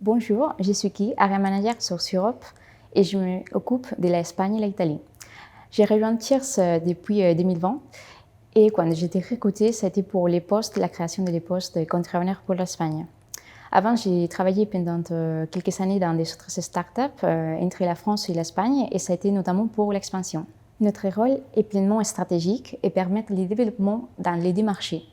Bonjour, je suis Guy, area manager sur Europe et je m'occupe de l'Espagne et l'Italie. J'ai rejoint Tiers depuis 2020 et quand j'étais recrutée, c'était pour la création des postes de country pour l'Espagne. Avant, j'ai travaillé pendant quelques années dans des autres startups entre la France et l'Espagne et ça a été notamment pour l'expansion. Notre rôle est pleinement stratégique et permet le développement dans les deux marchés.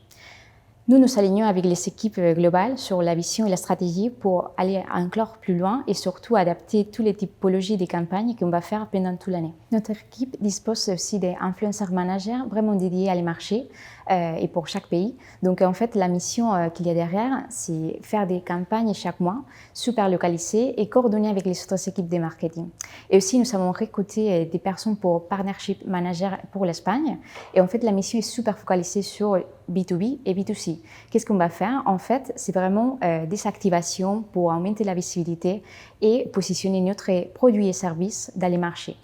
Nous nous alignons avec les équipes globales sur la vision et la stratégie pour aller encore plus loin et surtout adapter toutes les typologies des campagnes qu'on va faire pendant toute l'année. Notre équipe dispose aussi d'influenceurs managers vraiment dédiés à les marchés et pour chaque pays. Donc en fait, la mission qu'il y a derrière, c'est faire des campagnes chaque mois, super localisées et coordonnées avec les autres équipes de marketing. Et aussi, nous avons recruté des personnes pour partnership manager pour l'Espagne. Et en fait, la mission est super focalisée sur B2B et B2C. Qu'est-ce qu'on va faire? En fait, c'est vraiment des activations pour augmenter la visibilité et positionner notre produit et services dans les marchés.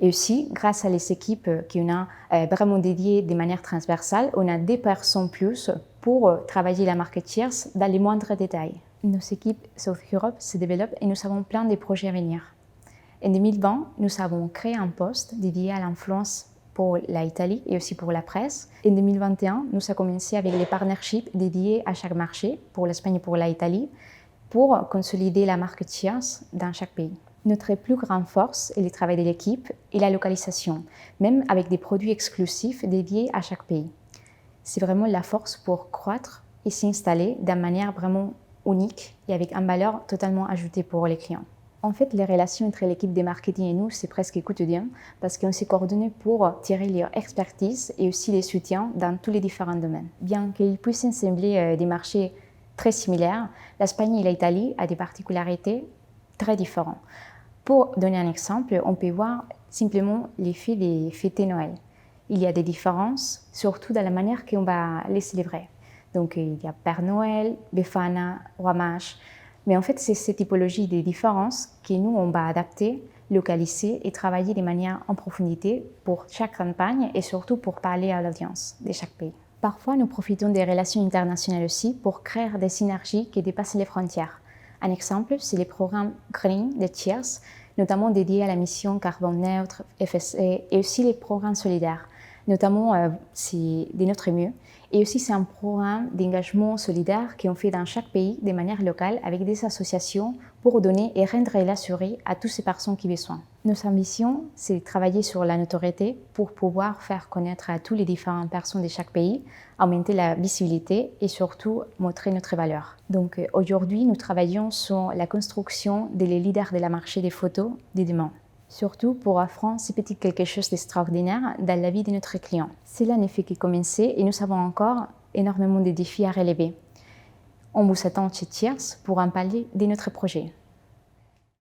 Et aussi, grâce à les équipes qu'on a vraiment dédiées de manière transversale, on a des personnes plus pour travailler la marque Tiers dans les moindres détails. Nos équipes South Europe se développent et nous avons plein de projets à venir. En 2020, nous avons créé un poste dédié à l'influence pour l'Italie et aussi pour la presse. En 2021, nous avons commencé avec les partnerships dédiés à chaque marché, pour l'Espagne et pour l'Italie, pour consolider la marque Tiers dans chaque pays. Notre plus grande force est le travail de l'équipe et la localisation, même avec des produits exclusifs dédiés à chaque pays. C'est vraiment la force pour croître et s'installer d'une manière vraiment unique et avec une valeur totalement ajoutée pour les clients. En fait, les relations entre l'équipe de marketing et nous, c'est presque quotidien parce qu'on s'est coordonné pour tirer leur expertise et aussi les soutiens dans tous les différents domaines. Bien qu'ils puissent sembler des marchés très similaires, l'Espagne et l'Italie ont des particularités très différentes. Pour donner un exemple, on peut voir simplement l'effet des fêtes de Noël. Il y a des différences, surtout dans la manière qu'on va les célébrer. Donc, il y a Père Noël, Befana, Roi Mage. Mais en fait, c'est ces typologies de différences que nous, on va adapter, localiser et travailler de manière en profondité pour chaque campagne et surtout pour parler à l'audience de chaque pays. Parfois, nous profitons des relations internationales aussi pour créer des synergies qui dépassent les frontières. Un exemple, c'est les programmes Green de Tiers, notamment dédiés à la mission carbone neutre, FSE, et aussi les programmes solidaires, notamment c'est de notre mieux. Et aussi, c'est un programme d'engagement solidaire qu'on fait dans chaque pays de manière locale avec des associations pour donner et rendre l'assuré à toutes ces personnes qui ont besoin. Notre ambition, c'est de travailler sur la notoriété pour pouvoir faire connaître à toutes les différentes personnes de chaque pays, augmenter la visibilité et surtout montrer notre valeur. Donc aujourd'hui, nous travaillons sur la construction des leaders de la marché des photos de demain. Surtout pour offrir si petit quelque chose d'extraordinaire dans la vie de notre client. Cela ne fait que commencer et nous avons encore énormément de défis à relever. On vous attend chez Tiers pour en parler de notre projet.